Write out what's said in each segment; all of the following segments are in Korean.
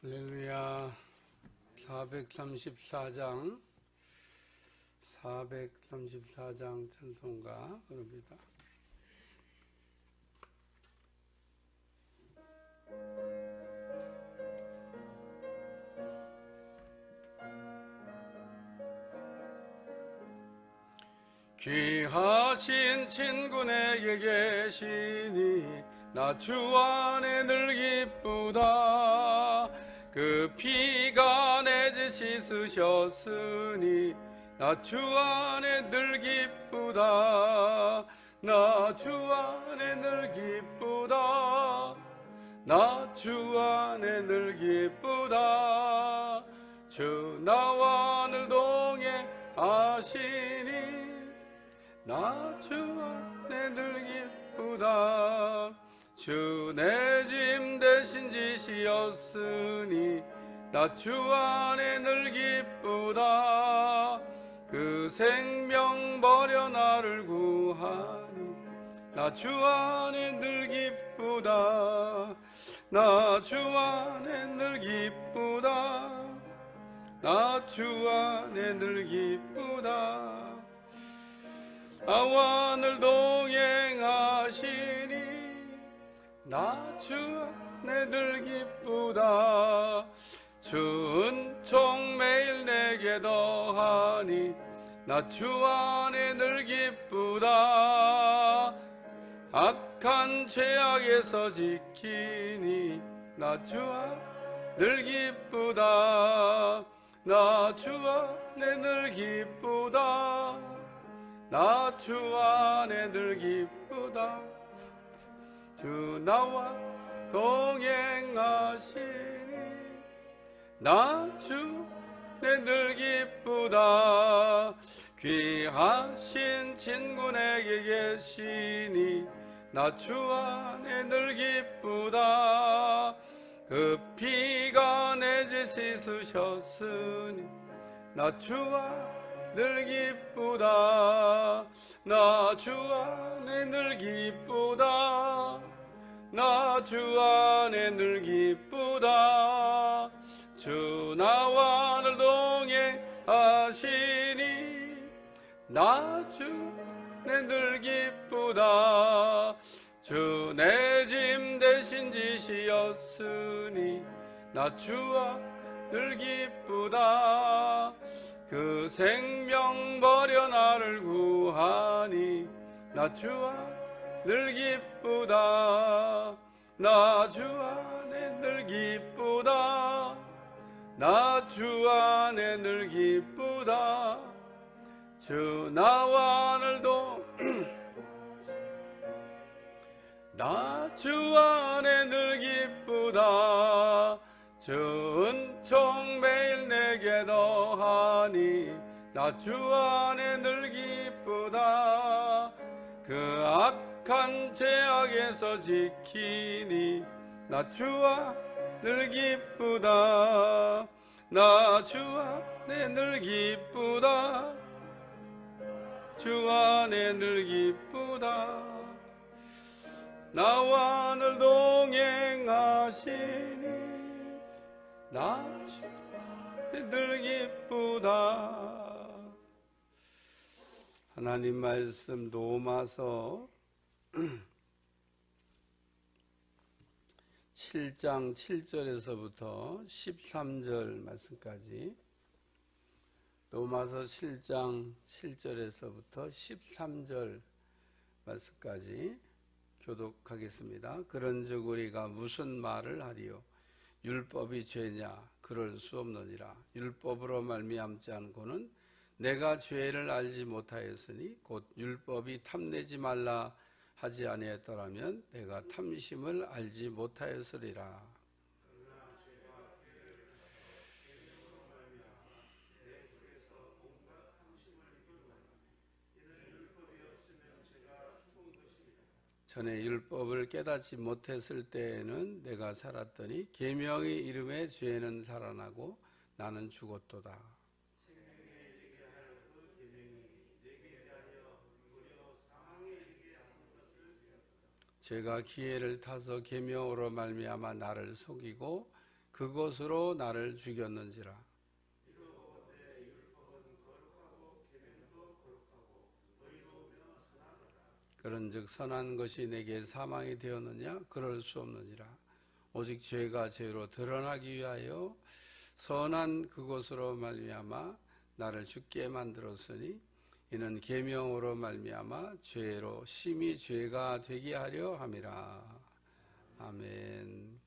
할렐루야. 434장 찬송가 부릅니다. 귀하신 친구 내게 계시니 나 주 안에 늘 기쁘다. 그 피가 내 죄 씻으셨으니 나 주 안에 늘 기쁘다. 나 주 안에 늘 기쁘다. 나 주 안에 늘 기쁘다. 주 나와 늘 동행하시니 나 주 안에 늘 기쁘다. 주 내 짐 대신 지시었으니 나 주 안에 늘 기쁘다. 그 생명 버려 나를 구하니 나 주 안에 늘 기쁘다. 나 주 안에 늘 기쁘다. 나 주 안에 늘 기쁘다. 나와 늘 동행하시니 나 주 안에 늘 기쁘다. 주 은총 매일 내게 더하니 나 주 안에 늘 기쁘다. 악한 죄악에서 지키니 나 주 안에 늘 기쁘다. 나 주 안에 늘 기쁘다. 나 주 안에 늘 기쁘다. 주 나와 동행하시니 나 주 안에 늘 기쁘다. 귀하신 친구 내게 계시니 나 주 안에 늘 기쁘다. 그 피가 내 죄 씻으셨으니 나 주 안에 늘 기쁘다. 나 주 안에 늘 기쁘다. 나 주 안에 늘 기쁘다. 주 나와 늘 동행하시니 나 주 안에 늘 기쁘다. 주 내 짐 대신 지시었으니 나 주 안에 늘 기쁘다. 그 생명 버려 나를 구하니 나 주 안에 늘 기쁘다. 나 주 안에 늘 기쁘다. 나 주 안에 늘 기쁘다. 주 나와 늘 나 주 안에 늘 기쁘다. 주 은총 매일 내게 더하니 나 주 안에 늘 기쁘다. 그 악한 죄악에서 지키니 나 주 안에 늘 기쁘다. 나 주 안에 늘 기쁘다. 주 안에 늘 기쁘다. 나와 늘 동행하시니 나 주 안에 늘 기쁘다. 하나님 말씀 로마서 7장 7절에서부터 13절 말씀까지, 로마서 7장 7절에서부터 13절 말씀까지 교독하겠습니다. 그런즉 우리가 무슨 말을 하리요? 율법이 죄냐? 그럴 수 없느니라. 율법으로 말미암지 않고는 내가 죄를 알지 못하였으니 곧 율법이 탐내지 말라 하지 아니했더라면 내가 탐심을 알지 못하였으리라. 전에 율법을 깨닫지 못했을 때에는 내가 살았더니 계명의 이름에 죄는 살아나고 나는 죽었도다. 죄가 기회를 타서 계명으로 말미암아 나를 속이고 그것으로 나를 죽였는지라. 그런즉 선한 것이 내게 사망이 되었느냐? 그럴 수 없느니라. 오직 죄가 죄로 드러나기 위하여 선한 그것으로 말미암아 나를 죽게 만들었으니 이는 계명으로 말미암아 죄로 심히 죄가 되게 하려 함이라. 아멘.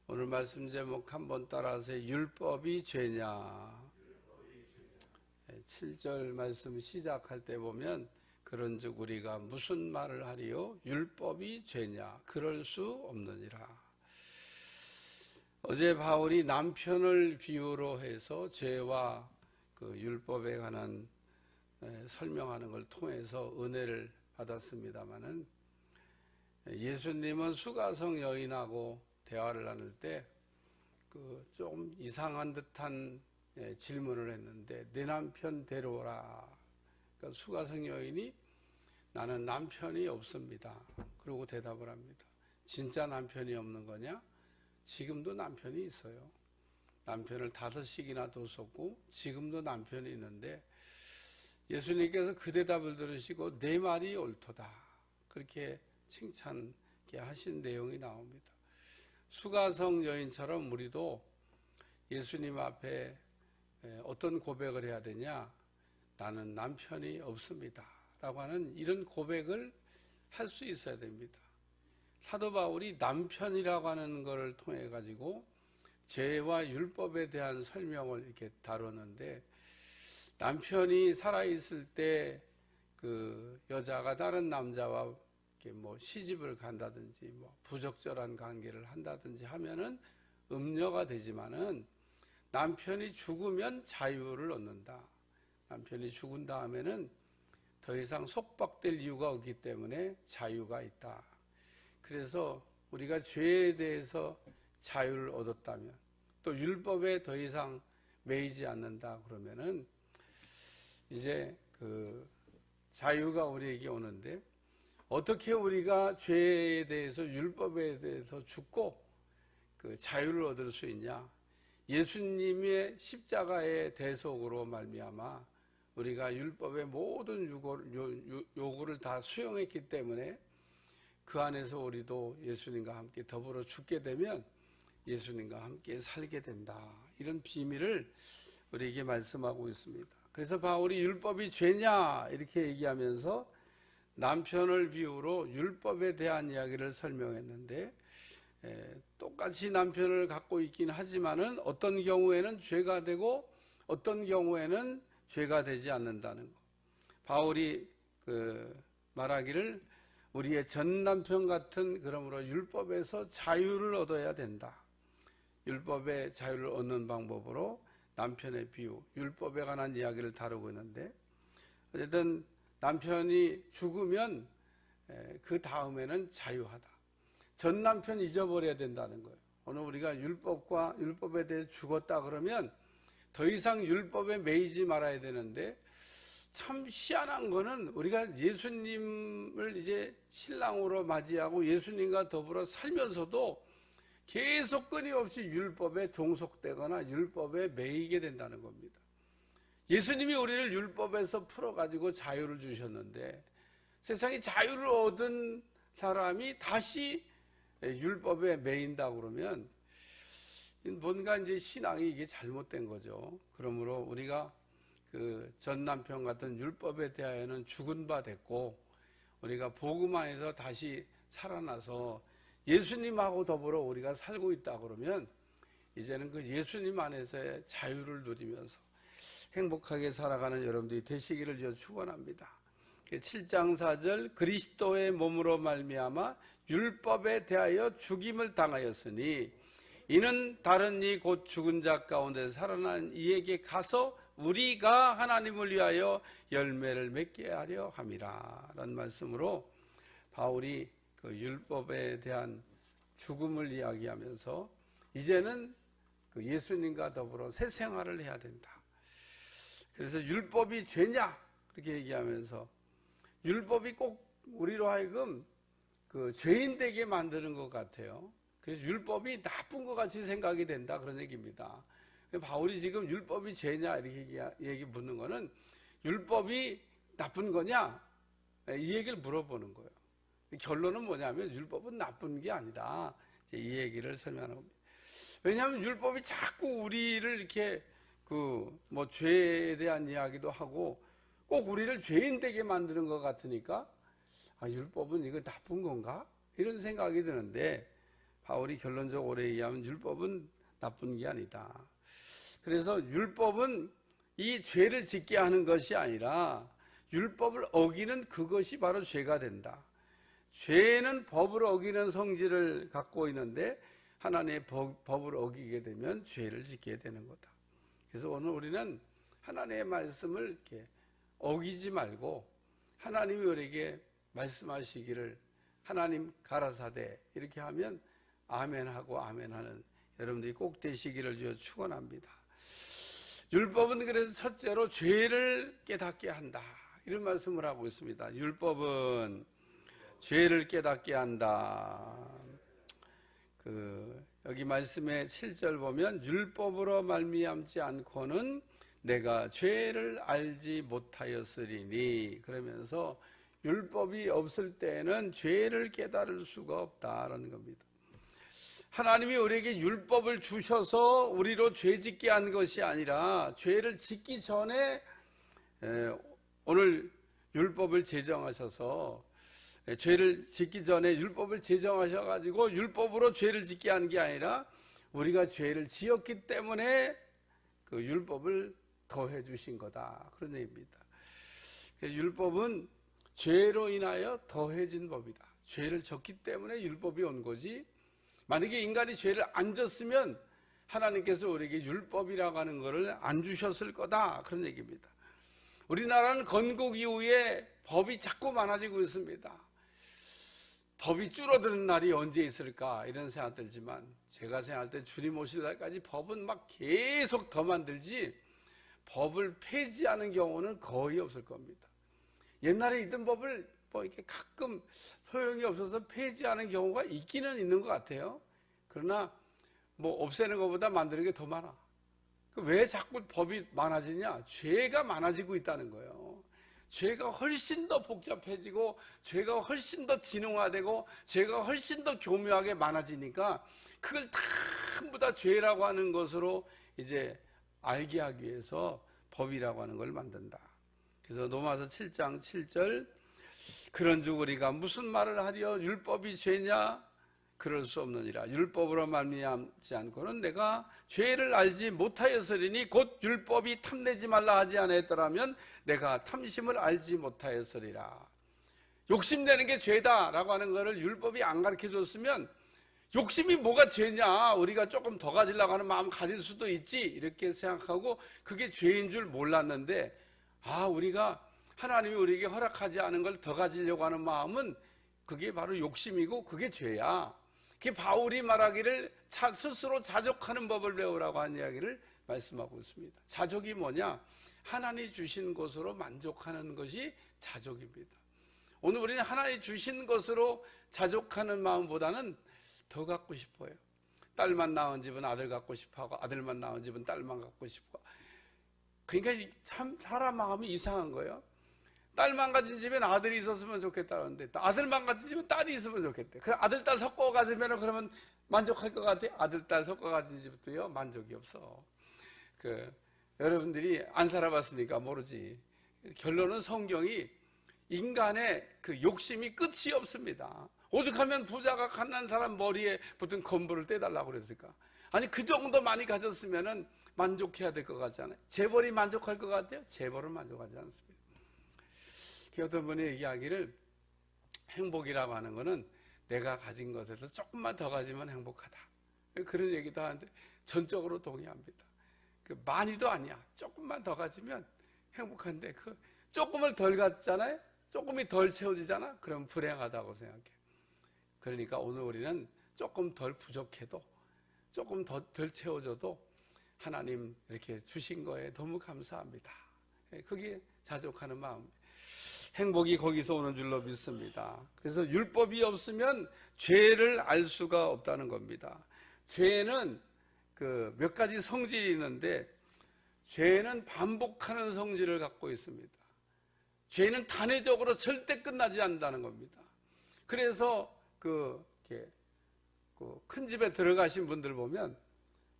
오늘 말씀 제목 한번 따라서 율법이 죄냐. 7절 말씀 시작할 때 보면 그런즉 우리가 무슨 말을 하리요? 율법이 죄냐? 그럴 수 없느니라. 어제 바울이 남편을 비유로 해서 죄와 그 율법에 관한 설명하는 걸 통해서 은혜를 받았습니다마는, 예수님은 수가성 여인하고 대화를 나눌 때 그 좀 이상한 듯한 질문을 했는데, 내 남편 데려오라. 그러니까 수가성 여인이 나는 남편이 없습니다. 그러고 대답을 합니다. 진짜 남편이 없는 거냐? 지금도 남편이 있어요. 남편을 5씩이나 뒀었고 지금도 남편이 있는데, 예수님께서 그 대답을 들으시고 내 말이 옳도다, 그렇게 칭찬케 하신 내용이 나옵니다. 수가성 여인처럼 우리도 예수님 앞에 어떤 고백을 해야 되냐? 나는 남편이 없습니다 라고 하는 이런 고백을 할 수 있어야 됩니다. 사도 바울이 남편이라고 하는 것을 통해 가지고 죄와 율법에 대한 설명을 이렇게 다루는데, 남편이 살아있을 때 그 여자가 다른 남자와 이렇게 뭐 시집을 간다든지 뭐 부적절한 관계를 한다든지 하면은 음녀가 되지만은, 남편이 죽으면 자유를 얻는다. 남편이 죽은 다음에는 더 이상 속박될 이유가 없기 때문에 자유가 있다. 그래서 우리가 죄에 대해서 자유를 얻었다면, 또 율법에 더 이상 매이지 않는다 그러면은 이제 그 자유가 우리에게 오는데, 어떻게 우리가 죄에 대해서 율법에 대해서 죽고 그 자유를 얻을 수 있냐? 예수님의 십자가의 대속으로 말미암아 우리가 율법의 모든 요구를 다 수용했기 때문에 그 안에서 우리도 예수님과 함께 더불어 죽게 되면 예수님과 함께 살게 된다. 이런 비밀을 우리에게 말씀하고 있습니다. 그래서 바울이 율법이 죄냐 이렇게 얘기하면서 남편을 비유로 율법에 대한 이야기를 설명했는데, 똑같이 남편을 갖고 있긴 하지만은 어떤 경우에는 죄가 되고 어떤 경우에는 죄가 되지 않는다는 것. 바울이 말하기를 우리의 전 남편 같은, 그러므로 율법에서 자유를 얻어야 된다. 율법의 자유를 얻는 방법으로 남편의 비유, 율법에 관한 이야기를 다루고 있는데, 어쨌든 남편이 죽으면 그 다음에는 자유하다. 전 남편 잊어버려야 된다는 거예요. 오늘 우리가 율법에 대해 죽었다 그러면 더 이상 율법에 매이지 말아야 되는데, 참 희한한 거는 우리가 예수님을 이제 신랑으로 맞이하고 예수님과 더불어 살면서도 계속 끊임없이 율법에 종속되거나 율법에 매이게 된다는 겁니다. 예수님이 우리를 율법에서 풀어가지고 자유를 주셨는데, 세상에 자유를 얻은 사람이 다시 율법에 매인다 그러면 뭔가 이제 신앙이 이게 잘못된 거죠. 그러므로 우리가 그 전 남편 같은 율법에 대하여는 죽은 바 됐고, 우리가 복음 안에서 다시 살아나서 예수님하고 더불어 우리가 살고 있다 그러면 이제는 그 예수님 안에서의 자유를 누리면서 행복하게 살아가는 여러분들이 되시기를 축원합니다. 7장 4절, 그리스도의 몸으로 말미암아 율법에 대하여 죽임을 당하였으니 이는 다른 이 곧 죽은 자 가운데 살아난 이에게 가서 우리가 하나님을 위하여 열매를 맺게 하려 함이라 라는 말씀으로 바울이 그 율법에 대한 죽음을 이야기하면서 이제는 그 예수님과 더불어 새 생활을 해야 된다. 그래서 율법이 죄냐 그렇게 얘기하면서, 율법이 꼭 우리로 하여금 그 죄인 되게 만드는 것 같아요. 그래서 율법이 나쁜 것 같이 생각이 된다, 그런 얘기입니다. 바울이 지금 율법이 죄냐 이렇게 얘기 묻는 거는 율법이 나쁜 거냐 이 얘기를 물어보는 거예요. 결론은 뭐냐면 율법은 나쁜 게 아니다, 이 얘기를 설명하는 겁니다. 왜냐하면 율법이 자꾸 우리를 이렇게 뭐 죄에 대한 이야기도 하고 꼭 우리를 죄인 되게 만드는 것 같으니까 율법은 이거 나쁜 건가? 이런 생각이 드는데 바울이 결론적으로 얘기하면 율법은 나쁜 게 아니다. 그래서 율법은 이 죄를 짓게 하는 것이 아니라 율법을 어기는 그것이 바로 죄가 된다. 죄는 법을 어기는 성질을 갖고 있는데 하나님의 법을 어기게 되면 죄를 짓게 되는 거다. 그래서 오늘 우리는 하나님의 말씀을 이렇게 어기지 말고 하나님이 우리에게 말씀하시기를 하나님 가라사대 이렇게 하면 아멘하고 아멘하는 여러분들이 꼭 되시기를 주여 축원합니다. 율법은 그래서 첫째로 죄를 깨닫게 한다, 이런 말씀을 하고 있습니다. 율법은 죄를 깨닫게 한다. 여기 말씀의 7절 보면 율법으로 말미암지 않고는 내가 죄를 알지 못하였으리니, 그러면서 율법이 없을 때는 죄를 깨달을 수가 없다라는 겁니다. 하나님이 우리에게 율법을 주셔서 우리로 죄 짓게 한 것이 아니라 죄를 짓기 전에 오늘 율법을 제정하셔서 죄를 짓기 전에 율법을 제정하셔가지고 율법으로 죄를 짓게 한 게 아니라 우리가 죄를 지었기 때문에 그 율법을 더해 주신 거다, 그런 얘기입니다. 율법은 죄로 인하여 더해진 법이다. 죄를 졌기 때문에 율법이 온 거지, 만약에 인간이 죄를 안 졌으면 하나님께서 우리에게 율법이라고 하는 것을 안 주셨을 거다, 그런 얘기입니다. 우리나라는 건국 이후에 법이 자꾸 많아지고 있습니다. 법이 줄어드는 날이 언제 있을까 이런 생각 들지만, 제가 생각할 때 주님 오실 날까지 법은 막 계속 더 만들지 법을 폐지하는 경우는 거의 없을 겁니다. 옛날에 있던 법을 뭐 이렇게 가끔 소용이 없어서 폐지하는 경우가 있기는 있는 것 같아요. 그러나 뭐 없애는 것보다 만드는 게 더 많아. 왜 자꾸 법이 많아지냐? 죄가 많아지고 있다는 거예요. 죄가 훨씬 더 복잡해지고 죄가 훨씬 더 진흥화되고 죄가 훨씬 더 교묘하게 많아지니까 그걸 전부 다 죄라고 하는 것으로 이제 알게 하기 위해서 법이라고 하는 걸 만든다. 그래서 로마서 7장 7절, 그런즉 우리가 무슨 말을 하리요? 율법이 죄냐? 그럴 수 없느니라. 율법으로 말미암지 않고는 내가 죄를 알지 못하였으리니, 곧 율법이 탐내지 말라 하지 않았더라면 내가 탐심을 알지 못하였으리라. 욕심내는 게 죄다라고 하는 것을 율법이 안 가르쳐 줬으면 욕심이 뭐가 죄냐, 우리가 조금 더 가지려고 하는 마음 가질 수도 있지, 이렇게 생각하고 그게 죄인 줄 몰랐는데, 우리가 하나님이 우리에게 허락하지 않은 걸 더 가지려고 하는 마음은 그게 바로 욕심이고 그게 죄야. 그게 바울이 말하기를 스스로 자족하는 법을 배우라고 하는 이야기를 말씀하고 있습니다. 자족이 뭐냐? 하나님이 주신 것으로 만족하는 것이 자족입니다. 오늘 우리는 하나님이 주신 것으로 자족하는 마음보다는 더 갖고 싶어요. 딸만 낳은 집은 아들 갖고 싶어하고 아들만 낳은 집은 딸만 갖고 싶어. 그러니까 참 사람 마음이 이상한 거예요. 딸만 가진 집엔 아들이 있었으면 좋겠다는데 아들만 가진 집은 딸이 있으면 좋겠대. 그럼 아들, 딸 섞어 가지면 그러면 만족할 것 같아? 아들, 딸 섞어 가진 집도요 만족이 없어. 여러분들이 안 살아봤으니까 모르지. 결론은 성경이 인간의 그 욕심이 끝이 없습니다. 오죽하면 부자가 갓난 사람 머리에 붙은 건물을 떼달라고 그랬을까? 아니, 그 정도 많이 가졌으면 만족해야 될 것 같지 않아요? 재벌이 만족할 것 같아요? 재벌은 만족하지 않습니다. 어떤 분이 얘기하기를 행복이라고 하는 거는 내가 가진 것에서 조금만 더 가지면 행복하다, 그런 얘기도 하는데 전적으로 동의합니다. 많이도 아니야. 조금만 더 가지면 행복한데 그 조금을 덜 갖잖아요. 조금이 덜 채워지잖아. 그럼 불행하다고 생각해. 그러니까 오늘 우리는 조금 덜 부족해도 조금 덜 채워져도 하나님 이렇게 주신 거에 너무 감사합니다. 그게 자족하는 마음. 행복이 거기서 오는 줄로 믿습니다. 그래서 율법이 없으면 죄를 알 수가 없다는 겁니다. 죄는 몇 가지 성질이 있는데, 죄는 반복하는 성질을 갖고 있습니다. 죄는 단회적으로 절대 끝나지 않는다는 겁니다. 그래서 큰 집에 들어가신 분들 보면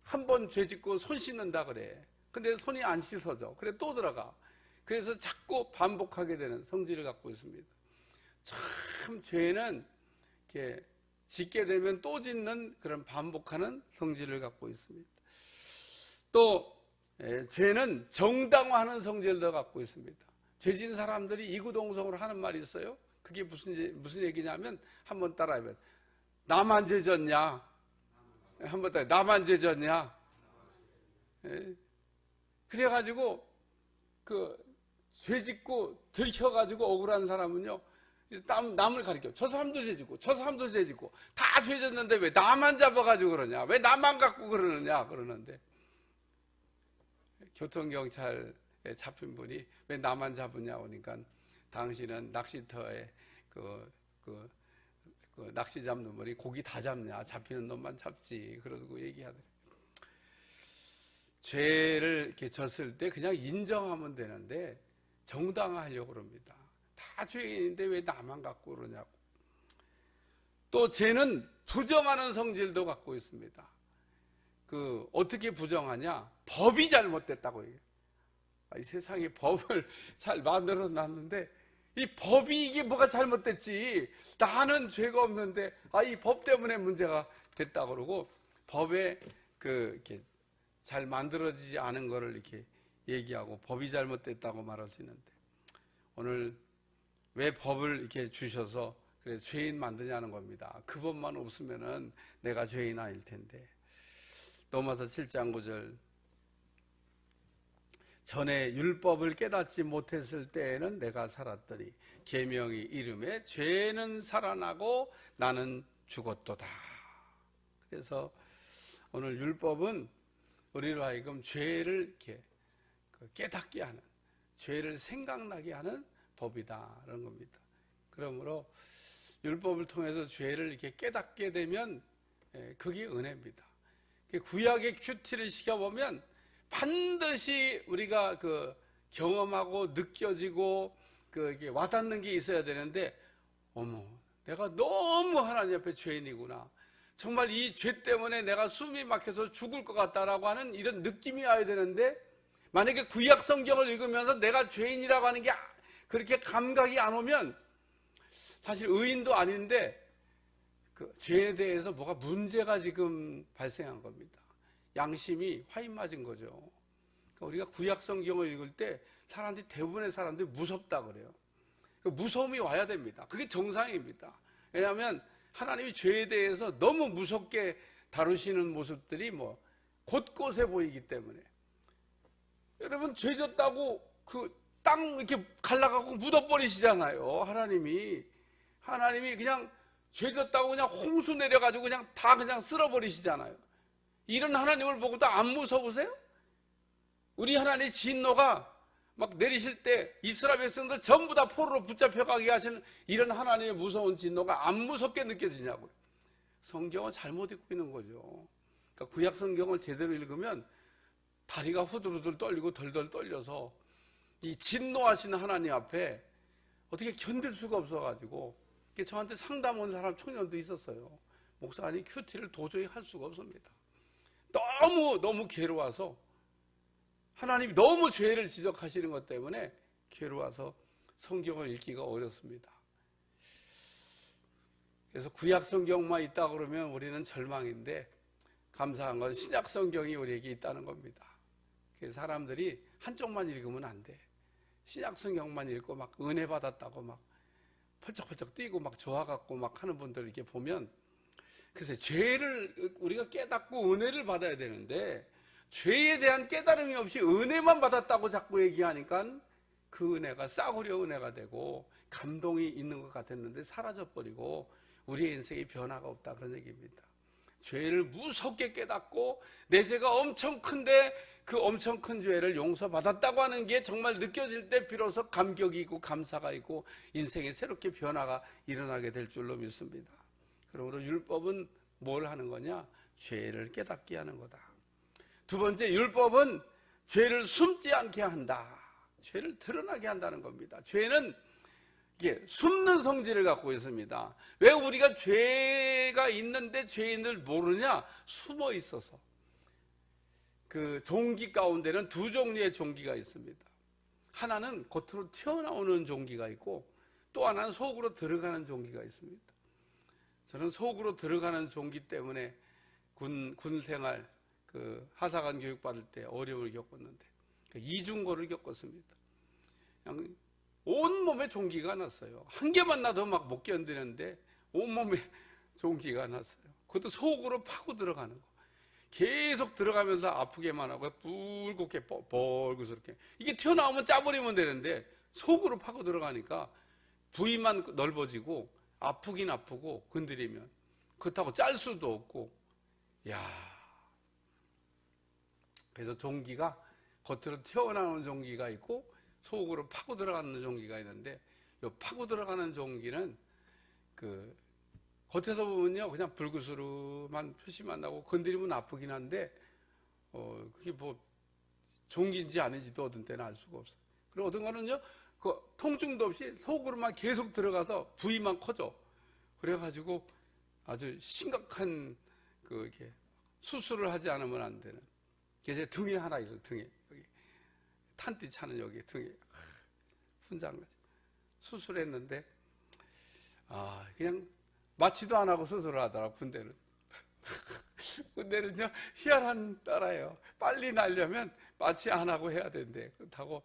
한 번 죄 짓고 손 씻는다 그래. 근데 손이 안 씻어져. 그래 또 들어가. 그래서 자꾸 반복하게 되는 성질을 갖고 있습니다. 참 죄는 이렇게 짓게 되면 또 짓는 그런 반복하는 성질을 갖고 있습니다. 또 죄는 정당화하는 성질도 갖고 있습니다. 죄진 사람들이 이구동성으로 하는 말이 있어요. 그게 무슨 얘기냐면 한번 따라해봐요. 나만 죄 졌냐? 한번 따라해. 나만 죄 졌냐? 그래가지고 죄 짓고 들켜가지고 억울한 사람은요, 남을 가리켜. 저 사람도 죄 짓고 저 사람도 죄 짓고 다 죄 졌는데 왜 나만 잡아가지고 그러냐? 왜 나만 갖고 그러느냐? 그러는데, 교통경찰에 잡힌 분이 왜 나만 잡으냐 그러니까, 당신은 낚시터에 낚시 잡는 분이 고기 다 잡냐? 잡히는 놈만 잡지. 그러고 얘기하더래요. 죄를 이렇게 졌을 때 그냥 인정하면 되는데 정당화하려고 그럽니다. 다 죄인인데 왜 나만 갖고 그러냐고. 또 죄는 부정하는 성질도 갖고 있습니다. 어떻게 부정하냐? 법이 잘못됐다고 얘기해요. 이 세상에 법을 잘 만들어 놨는데 이 법이 이게 뭐가 잘못됐지? 나는 죄가 없는데 이 법 때문에 문제가 됐다 그러고, 법에 이렇게 잘 만들어지지 않은 거를 이렇게 얘기하고 법이 잘못됐다고 말할 수 있는데, 오늘 왜 법을 이렇게 주셔서 그래 죄인 만드냐는 겁니다. 그 법만 없으면은 내가 죄인 아닐 텐데. 로마서 7장 9절. 전에 율법을 깨닫지 못했을 때에는 내가 살았더니 계명이 이름에 죄는 살아나고 나는 죽었도다. 그래서 오늘 율법은 우리로 하여금 죄를 이렇게 깨닫게 하는, 죄를 생각나게 하는 법이다라는 겁니다. 그러므로 율법을 통해서 죄를 이렇게 깨닫게 되면 그게 은혜입니다. 구약의 큐티를 시켜보면 반드시 우리가 경험하고 느껴지고 이게 와닿는 게 있어야 되는데, 어머, 내가 너무 하나님 앞에 죄인이구나. 정말 이 죄 때문에 내가 숨이 막혀서 죽을 것 같다라고 하는 이런 느낌이 와야 되는데, 만약에 구약 성경을 읽으면서 내가 죄인이라고 하는 게 그렇게 감각이 안 오면 사실 의인도 아닌데 죄에 대해서 뭐가 문제가 지금 발생한 겁니다. 양심이 화인 맞은 거죠. 그러니까 우리가 구약 성경을 읽을 때 대부분의 사람들이 무섭다 그래요. 무서움이 와야 됩니다. 그게 정상입니다. 왜냐하면 하나님이 죄에 대해서 너무 무섭게 다루시는 모습들이 곳곳에 보이기 때문에. 여러분, 죄 졌다고 땅 이렇게 갈라가고 묻어버리시잖아요. 하나님이 그냥 죄 졌다고 그냥 홍수 내려가지고 그냥 다 그냥 쓸어버리시잖아요. 이런 하나님을 보고도 안 무서우세요? 우리 하나님의 진노가 막 내리실 때 이스라엘 백성들 전부 다 포로로 붙잡혀가게 하시는 이런 하나님의 무서운 진노가 안 무섭게 느껴지냐고요. 성경을 잘못 읽고 있는 거죠. 그러니까 구약 성경을 제대로 읽으면 다리가 후들후들 떨리고 덜덜 떨려서 이 진노하시는 하나님 앞에 어떻게 견딜 수가 없어가지고 저한테 상담 온 사람 청년도 있었어요. 목사님, 큐티를 도저히 할 수가 없습니다. 너무 괴로워서, 하나님이 너무 죄를 지적하시는 것 때문에 괴로워서 성경을 읽기가 어렵습니다. 그래서 구약 성경만 있다 그러면 우리는 절망인데, 감사한 건 신약 성경이 우리에게 있다는 겁니다. 그래서 사람들이 한쪽만 읽으면 안 돼. 신약 성경만 읽고 막 은혜 받았다고 막 펄쩍펄쩍 뛰고 막 좋아갖고 막 하는 분들 이렇게 보면, 글쎄, 죄를 우리가 깨닫고 은혜를 받아야 되는데 죄에 대한 깨달음이 없이 은혜만 받았다고 자꾸 얘기하니까 그 은혜가 싸구려 은혜가 되고 감동이 있는 것 같았는데 사라져버리고 우리의 인생에 변화가 없다, 그런 얘기입니다. 죄를 무섭게 깨닫고 내 죄가 엄청 큰데 그 엄청 큰 죄를 용서받았다고 하는 게 정말 느껴질 때 비로소 감격이 있고 감사가 있고 인생에 새롭게 변화가 일어나게 될 줄로 믿습니다. 그러므로 율법은 뭘 하는 거냐? 죄를 깨닫게 하는 거다. 두 번째, 율법은 죄를 숨지 않게 한다. 죄를 드러나게 한다는 겁니다. 죄는 이게 숨는 성질을 갖고 있습니다. 왜 우리가 죄가 있는데 죄인을 모르냐? 숨어 있어서. 그 종기 가운데는 두 종류의 종기가 있습니다. 하나는 겉으로 튀어나오는 종기가 있고 또 하나는 속으로 들어가는 종기가 있습니다. 저는 속으로 들어가는 종기 때문에 군 생활, 그 하사관 교육 받을 때 어려움을 겪었는데 이중고를 겪었습니다. 그냥 온몸에 종기가 났어요. 한 개만 나도 막 못 견디는데 온몸에 종기가 났어요. 그것도 속으로 파고 들어가는 거. 계속 들어가면서 아프게만 하고 붉게 벌겋게 이게 튀어나오면 짜버리면 되는데 속으로 파고 들어가니까 부위만 넓어지고 아프긴 아프고 건드리면 그렇다고 짤 수도 없고 그래서 종기가 겉으로 튀어나오는 종기가 있고 속으로 파고 들어가는 종기가 있는데 이 파고 들어가는 종기는 그 겉에서 보면요 그냥 불구스름한 표시만 나고 건드리면 아프긴 한데 그게 뭐 종기인지 아닌지도 어떤 때는 알 수가 없어요. 그리고 어떤 거는요 그 통증도 없이 속으로만 계속 들어가서 부위만 커져. 그래가지고 아주 심각한 그 이렇게 수술을 하지 않으면 안 되는. 제 등에 하나 있어요. 등에 여기 탄띠 차는 여기 등에 훈장까지 수술했는데 그냥 마취도 안 하고 수술을 하더라고. 군대는 군대는요 희한한 따라요. 빨리 나려면 마취 안 하고 해야 된대. 그렇다고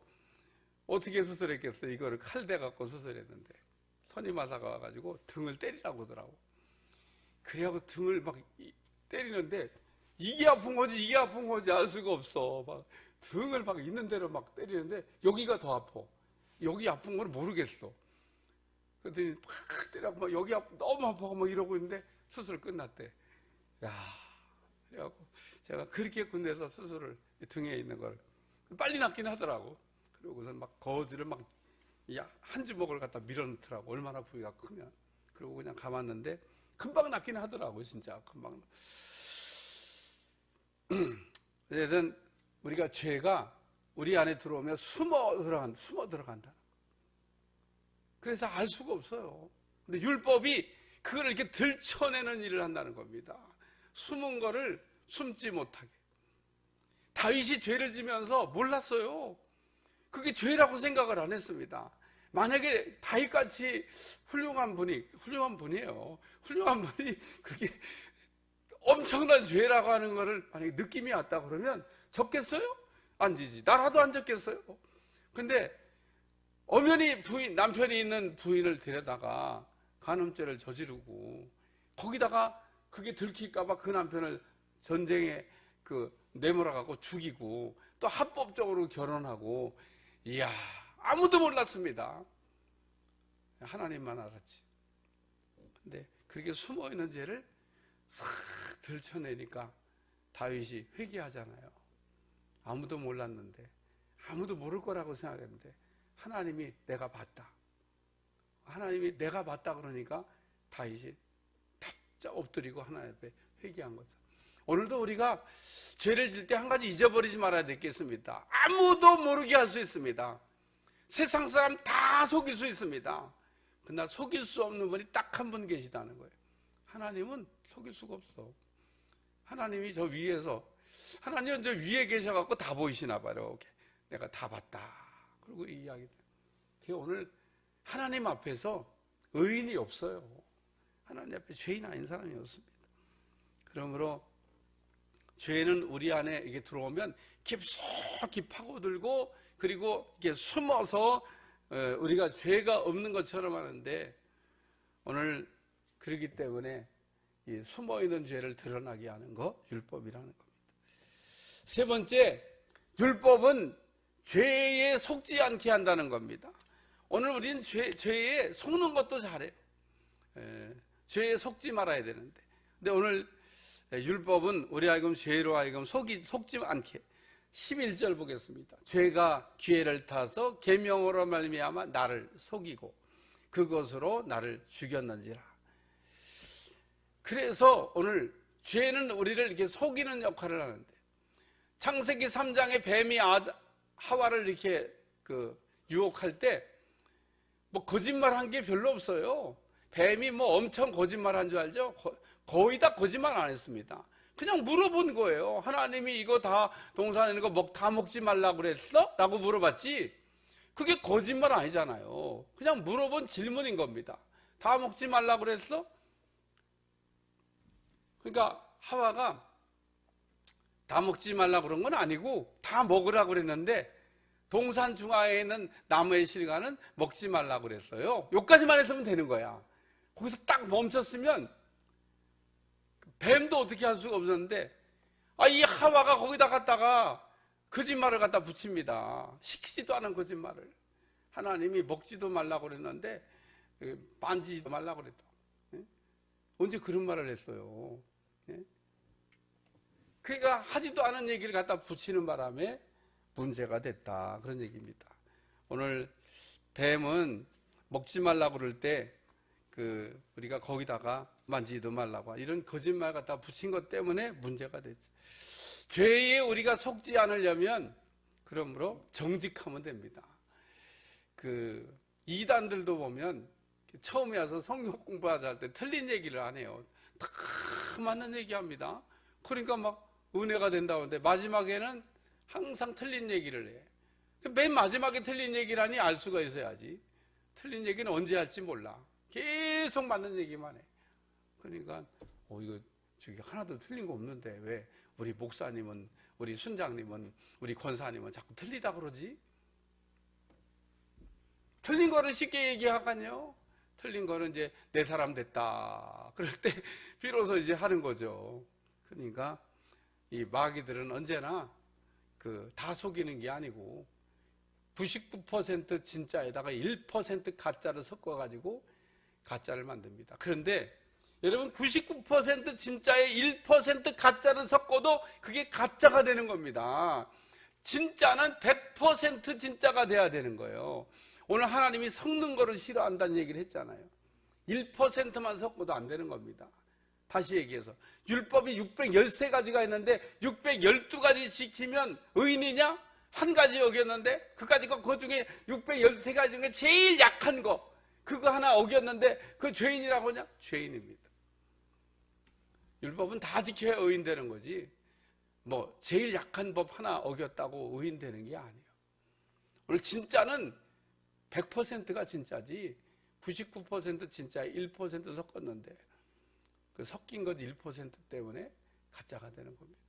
어떻게 수술했겠어요? 이거를 칼대 갖고 수술했는데 선임 의사가 와가지고 등을 때리라고 하더라고. 그래갖고 등을 막 때리는데 이게 아픈 건지 이게 아픈 건지 알 수가 없어. 막 등을 막 있는 대로 막 때리는데 여기가 더 아파. 여기 아픈 걸 모르겠어. 그랬더니 막 때려갖고 막 여기 너무 아파서 막 이러고 있는데 수술 끝났대. 그래갖고 제가 그렇게 군대에서 수술을 등에 있는 걸 빨리 낫긴 하더라고. 그러고선 막 거즈를 막 한 주먹을 갖다 밀어넣더라고. 얼마나 부위가 크면. 그리고 그냥 감았는데 금방 낫긴 하더라고. 진짜 금방. 어쨌든 우리가 죄가 우리 안에 들어오면 숨어 들어간다. 그래서 알 수가 없어요. 근데 율법이 그걸 이렇게 들춰내는 일을 한다는 겁니다. 숨은 거를 숨지 못하게. 다윗이 죄를 지면서 몰랐어요. 그게 죄라고 생각을 안 했습니다. 만약에 다윗같이 훌륭한 분이에요. 훌륭한 분이 그게 엄청난 죄라고 하는 거를 만약에 느낌이 왔다 그러면 졌겠어요? 안 지지. 나라도 안 졌겠어요? 근데 엄연히 남편이 있는 부인을 데려다가 간음죄를 저지르고 거기다가 그게 들킬까봐 그 남편을 전쟁에 내몰아갖고 죽이고 또 합법적으로 결혼하고 아무도 몰랐습니다. 하나님만 알았지. 근데 그렇게 숨어있는 죄를 싹 들춰내니까 다윗이 회개하잖아요. 아무도 몰랐는데 아무도 모를 거라고 생각했는데 하나님이 내가 봤다. 하나님이 내가 봤다 그러니까 다윗이 답자 엎드리고 하나님 앞에 회개한 거죠. 오늘도 우리가 죄를 질 때 한 가지 잊어버리지 말아야 되겠습니다. 아무도 모르게 할 수 있습니다. 세상 사람 다 속일 수 있습니다. 그러나 속일 수 없는 분이 딱 한 분 계시다는 거예요. 하나님은 속일 수가 없어. 하나님이 저 위에서 하나님은 저 위에 계셔갖고 다 보이시나 봐요. 내가 다 봤다. 그리고 이 이야기. 오늘 하나님 앞에서 의인이 없어요. 하나님 앞에 죄인 아닌 사람이 없습니다. 그러므로 죄는 우리 안에 이게 들어오면 깊숙이 파고들고 그리고 이렇게 숨어서 우리가 죄가 없는 것처럼 하는데 오늘 그렇기 때문에 이 숨어있는 죄를 드러나게 하는 거 율법이라는 겁니다. 세 번째, 율법은 죄에 속지 않게 한다는 겁니다. 오늘 우리는 죄에 속는 것도 잘해요. 죄에 속지 말아야 되는데 근데 오늘 율법은 우리 하여금 죄로 하여금 속지 않게. 11절 보겠습니다. 죄가 기회를 타서 계명으로 말미암아 나를 속이고 그것으로 나를 죽였는지라. 그래서 오늘 죄는 우리를 이렇게 속이는 역할을 하는데, 창세기 3장에 뱀이 하와를 이렇게 유혹할 때 뭐 거짓말 한 게 별로 없어요. 뱀이 뭐 엄청 거짓말 한 줄 알죠? 거의 다 거짓말 안 했습니다. 그냥 물어본 거예요. 하나님이 이거 다 동산에 있는 거 다 먹지 말라고 그랬어? 라고 물어봤지. 그게 거짓말 아니잖아요. 그냥 물어본 질문인 겁니다. 다 먹지 말라고 그랬어? 그러니까 하와가 다 먹지 말라고 그런 건 아니고 다 먹으라고 그랬는데, 동산 중앙에 있는 나무의 실과는 먹지 말라고 그랬어요. 여기까지만 했으면 되는 거야. 거기서 딱 멈췄으면 뱀도 어떻게 할 수가 없었는데, 이 하와가 거기다 갖다가 거짓말을 갖다 붙입니다. 시키지도 않은 거짓말을. 하나님이 먹지도 말라고 그랬는데 만지지도 말라고 그랬다. 언제 그런 말을 했어요? 그러니까 하지도 않은 얘기를 갖다 붙이는 바람에 문제가 됐다, 그런 얘기입니다. 오늘 뱀은 먹지 말라고 그럴 때 우리가 거기다가 만지지도 말라고 이런 거짓말 갖다 붙인 것 때문에 문제가 됐죠. 죄에 우리가 속지 않으려면 그러므로 정직하면 됩니다. 이단들도 보면 처음에 와서 성경 공부하자 할 때 틀린 얘기를 안 해요. 다 맞는 얘기합니다. 그러니까 막 은혜가 된다고 하는데 마지막에는 항상 틀린 얘기를 해. 맨 마지막에 틀린 얘기를 하니 알 수가 있어야지. 틀린 얘기는 언제 할지 몰라. 계속 맞는 얘기만 해. 그러니까 이거 저기 하나도 틀린 거 없는데 왜 우리 목사님은, 우리 순장님은, 우리 권사님은 자꾸 틀리다 그러지? 틀린 거를 쉽게 얘기하거든요. 틀린 거는 이제 내 사람 됐다 그럴 때 비로소 이제 하는 거죠. 그러니까 이 마귀들은 언제나 다 속이는 게 아니고 99% 진짜에다가 1% 가짜를 섞어가지고 가짜를 만듭니다. 그런데 여러분, 99% 진짜에 1% 가짜를 섞어도 그게 가짜가 되는 겁니다. 진짜는 100% 진짜가 돼야 되는 거예요. 오늘 하나님이 섞는 거를 싫어한다는 얘기를 했잖아요. 1%만 섞어도 안 되는 겁니다. 다시 얘기해서 율법이 613가지가 있는데 612가지씩 지면 의인이냐? 한 가지 어겼는데 그 중에 613가지 중에 제일 약한 거 그거 하나 어겼는데 그 죄인이라고 하냐? 죄인입니다. 율법은 다 지켜야 의인 되는 거지, 뭐 제일 약한 법 하나 어겼다고 의인 되는 게 아니에요. 오늘 진짜는 100%가 진짜지 99% 진짜에 1% 섞었는데 그 섞인 것 1% 때문에 가짜가 되는 겁니다.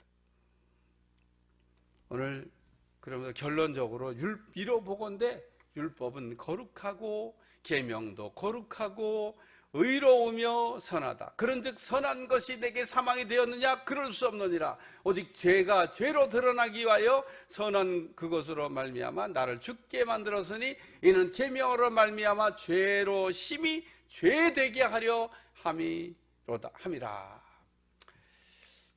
오늘 그러면서 결론적으로 이로보건대 율법은 거룩하고 계명도 거룩하고 의로우며 선하다. 그런즉 선한 것이 내게 사망이 되었느냐? 그럴 수 없느니라. 오직 죄가 죄로 드러나기 위하여 선한 그것으로 말미암아 나를 죽게 만들었으니 이는 계명으로 말미암아 죄로 심히 죄되게 하려 함이라.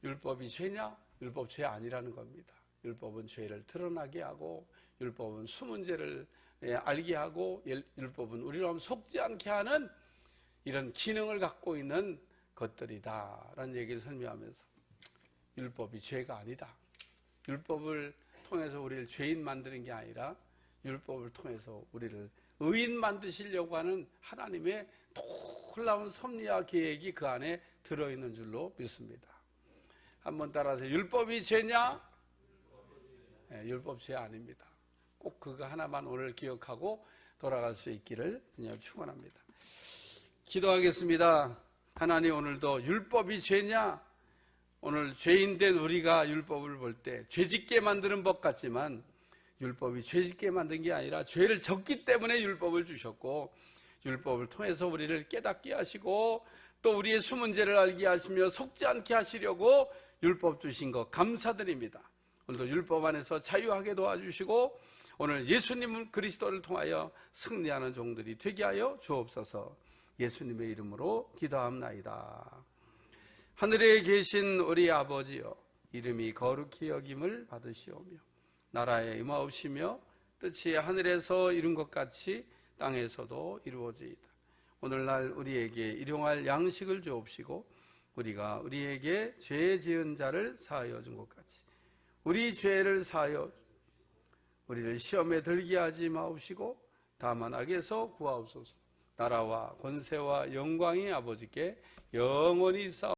율법이 죄냐? 율법 죄 아니라는 겁니다. 율법은 죄를 드러나게 하고, 율법은 숨은 죄를 알게 하고, 율법은 우리로 속지 않게 하는 이런 기능을 갖고 있는 것들이다 라는 얘기를 설명하면서, 율법이 죄가 아니다. 율법을 통해서 우리를 죄인 만드는 게 아니라 율법을 통해서 우리를 의인 만드시려고 하는 하나님의 놀라운 섭리와 계획이 그 안에 들어있는 줄로 믿습니다. 한번 따라서 율법이 죄냐? 네, 율법 죄 아닙니다. 꼭 그거 하나만 오늘 기억하고 돌아갈 수 있기를 그냥 축원합니다. 기도하겠습니다. 하나님, 오늘도 율법이 죄냐? 오늘 죄인된 우리가 율법을 볼 때 죄짓게 만드는 법 같지만 율법이 죄짓게 만든 게 아니라 죄를 졌기 때문에 율법을 주셨고, 율법을 통해서 우리를 깨닫게 하시고 또 우리의 숨은 죄를 알게 하시며 속지 않게 하시려고 율법 주신 것 감사드립니다. 오늘도 율법 안에서 자유하게 도와주시고 오늘 예수님 그리스도를 통하여 승리하는 종들이 되게 하여 주옵소서. 예수님의 이름으로 기도합나이다. 하늘에 계신 우리 아버지여, 이름이 거룩히 여김을 받으시오며 나라에 임하옵시며 뜻이 하늘에서 이룬 것 같이 땅에서도 이루어지이다. 오늘날 우리에게 일용할 양식을 주옵시고 우리가 우리에게 죄 지은 자를 사하여 준 것 같이 우리 죄를 사하여 우리를 시험에 들게 하지 마옵시고 다만 악에서 구하옵소서. 나라와 권세와 영광이 아버지께 영원히 있사옵소서.